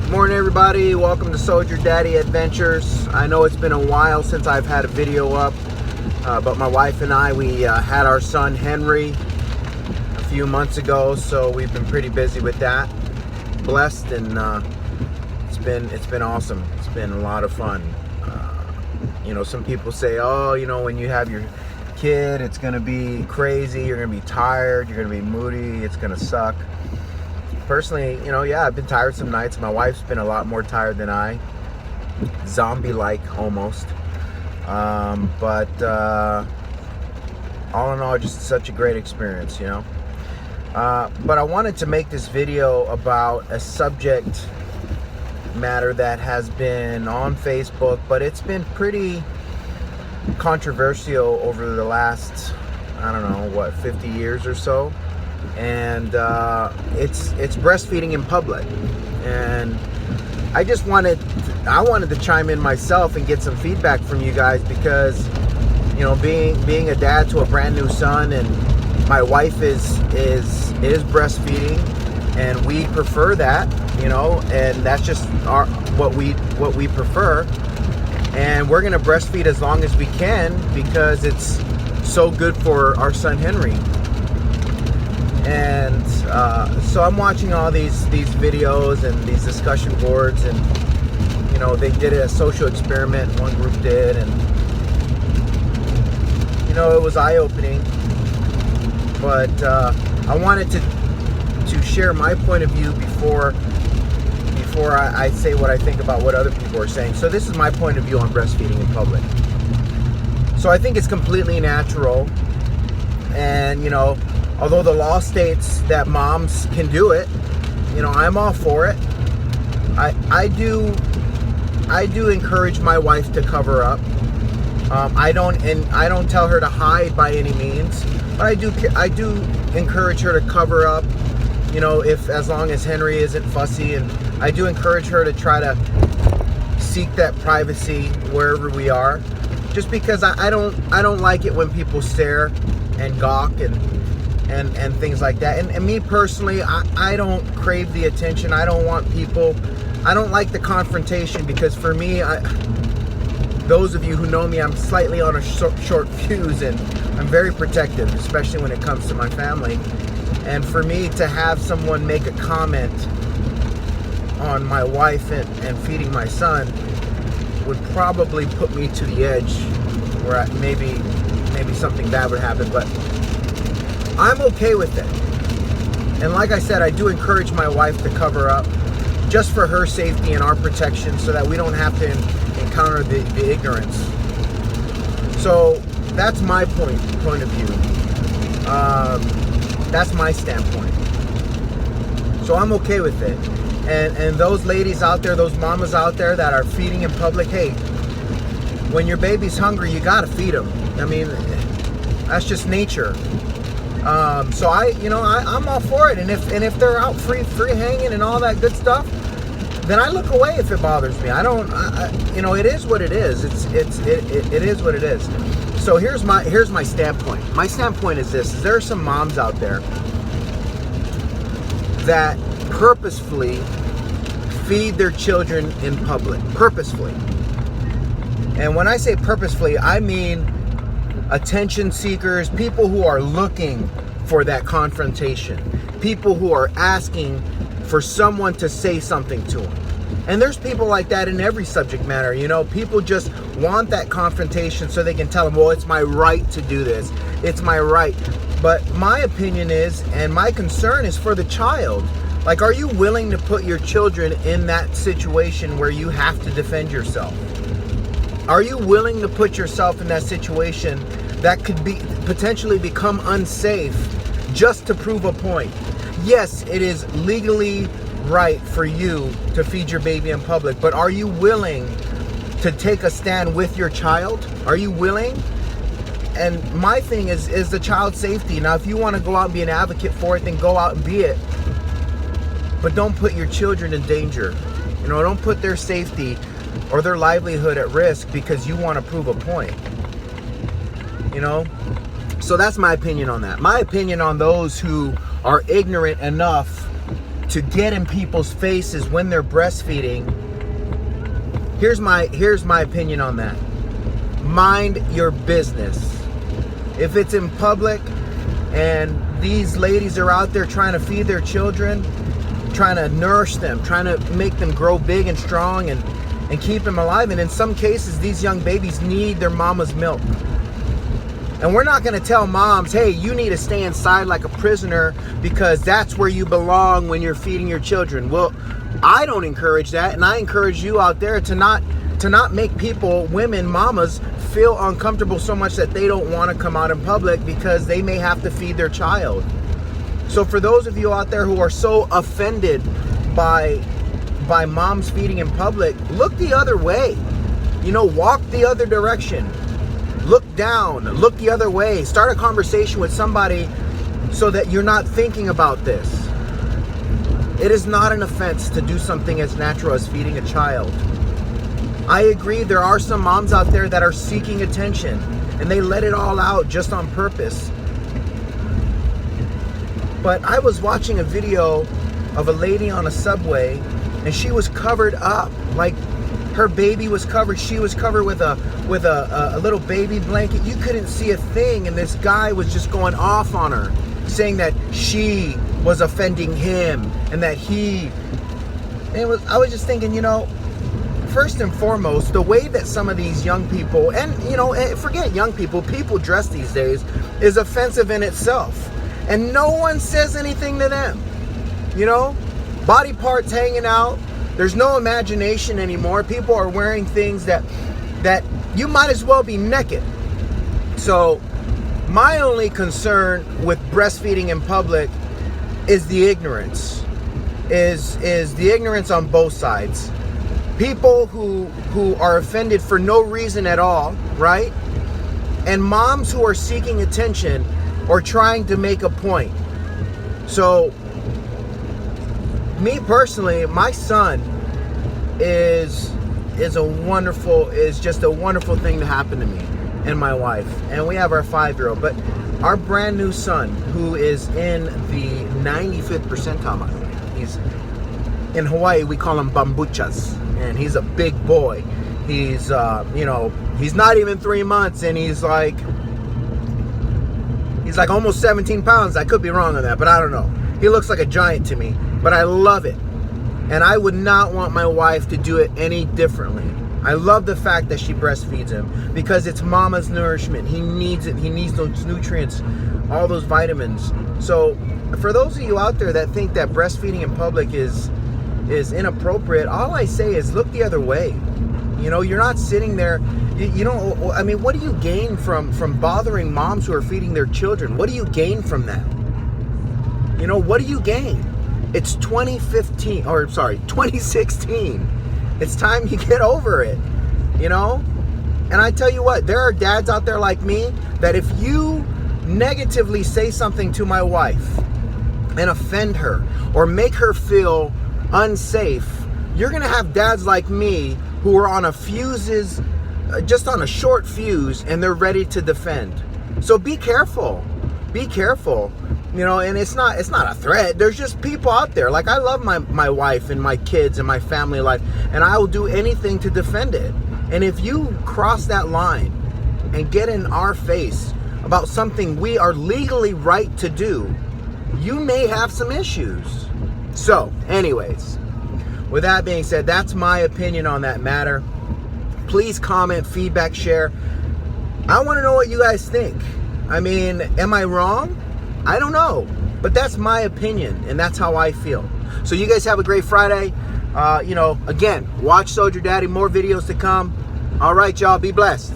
Morning everybody, welcome to Soldier Daddy Adventures. I know it's been a while since I've had a video up, but my wife and I, we had our son Henry a few months ago, so we've been pretty busy with that. Blessed, and it's been awesome. It's been a lot of fun. Some people say, oh, when you have your kid, it's gonna be crazy, you're gonna be tired, you're gonna be moody, it's gonna suck. Personally, I've been tired some nights. My wife's been a lot more tired than I. Zombie-like, almost. But all in all, just such a great experience, But I wanted to make this video about a subject matter that has been on Facebook, but it's been pretty controversial over the last, 50 years or so. And it's breastfeeding in public, and I wanted to chime in myself and get some feedback from you guys, because being a dad to a brand new son, and my wife is breastfeeding, and we prefer that, and that's just what we prefer, and we're gonna breastfeed as long as we can because it's so good for our son Henry. And so I'm watching all these videos and these discussion boards, and they did a social experiment, one group did, and it was eye-opening. But I wanted to share my point of view before I say what I think about what other people are saying. So this is my point of view on breastfeeding in public. So I think it's completely natural, and although the law states that moms can do it, I'm all for it. I do encourage my wife to cover up. I don't tell her to hide by any means, but I do encourage her to cover up. As long as Henry isn't fussy, and I do encourage her to try to seek that privacy wherever we are. Just because I don't like it when people stare and gawk and things like that. And me personally, I don't crave the attention. I don't like the confrontation, because for me, those of you who know me, I'm slightly on a short fuse, and I'm very protective, especially when it comes to my family. And for me to have someone make a comment on my wife and feeding my son would probably put me to the edge where maybe something bad would happen, but I'm okay with it. And like I said, I do encourage my wife to cover up, just for her safety and our protection, so that we don't have to encounter the ignorance. So that's my point of view. That's my standpoint. So I'm okay with it. And those ladies out there, those mamas out there that are feeding in public, hey, when your baby's hungry, you gotta feed them. I mean, that's just nature. So I'm all for it, and if they're out free hanging and all that good stuff, then I look away if it bothers me. It is what it is. It is what it is. So here's my standpoint. My standpoint is this: there are some moms out there that purposefully feed their children in public, purposefully. And when I say purposefully, I mean attention seekers, people who are looking for that confrontation, people who are asking for someone to say something to them. And there's people like that in every subject matter. People just want that confrontation so they can tell them, well, it's my right to do this. It's my right. But my opinion is, and my concern is for the child. Like, are you willing to put your children in that situation where you have to defend yourself? Are you willing to put yourself in that situation that could potentially become unsafe just to prove a point? Yes, it is legally right for you to feed your baby in public, but are you willing to take a stand with your child? Are you willing? And my thing is the child's safety. Now, if you want to go out and be an advocate for it, then go out and be it. But don't put your children in danger. Don't put their safety or their livelihood at risk because you want to prove a point. So that's my opinion on that. My opinion on those who are ignorant enough to get in people's faces when they're breastfeeding, here's my opinion on that. Mind your business. If it's in public and these ladies are out there trying to feed their children, trying to nourish them, trying to make them grow big and strong and keep them alive, and in some cases these young babies need their mama's milk. And we're not going to tell moms, hey, you need to stay inside like a prisoner because that's where you belong when you're feeding your children. Well, I don't encourage that, and I encourage you out there to not make people, women, mamas, feel uncomfortable so much that they don't want to come out in public because they may have to feed their child. So for those of you out there who are so offended by moms feeding in public, look the other way. Walk the other direction. Look down, look the other way. Start a conversation with somebody so that you're not thinking about this. It is not an offense to do something as natural as feeding a child. I agree, there are some moms out there that are seeking attention and they let it all out just on purpose. But I was watching a video of a lady on a subway and she was covered up, like her baby was covered. She was covered with a little baby blanket. You couldn't see a thing, and this guy was just going off on her, saying that she was offending him and that I was just thinking, first and foremost, the way that some of these young people, and forget young people dress these days, is offensive in itself. And no one says anything to them. Body parts hanging out. There's no imagination anymore. People are wearing things that you might as well be naked. So my only concern with breastfeeding in public is the ignorance. Is the ignorance on both sides. People who are offended for no reason at all, right? And moms who are seeking attention or trying to make a point. So me personally, my son is just a wonderful thing to happen to me and my wife. And we have our 5-year-old, but our brand new son, who is in the 95th percentile, he's in Hawaii, we call him bambuchas, and he's a big boy. He's he's not even 3 months, and he's like almost 17 pounds. I could be wrong on that, but I don't know. He looks like a giant to me, but I love it. And I would not want my wife to do it any differently. I love the fact that she breastfeeds him because it's mama's nourishment. He needs it. He needs those nutrients, all those vitamins. So for those of you out there that think that breastfeeding in public is inappropriate, all I say is look the other way. You're not sitting there. What do you gain from bothering moms who are feeding their children? What do you gain from that? What do you gain? It's 2016. It's time you get over it, And I tell you what, there are dads out there like me that if you negatively say something to my wife and offend her or make her feel unsafe, you're going to have dads like me who are on just on a short fuse, and they're ready to defend. So be careful. Be careful. And it's not a threat. There's just people out there. Like, I love my wife and my kids and my family life, and I will do anything to defend it. And if you cross that line and get in our face about something we are legally right to do, you may have some issues. So, anyways, with that being said, that's my opinion on that matter. Please comment, feedback, share. I want to know what you guys think. Am I wrong? I don't know, but that's my opinion, and that's how I feel. So you guys have a great Friday. Again, watch Soldier Daddy, more videos to come. All right, y'all, be blessed.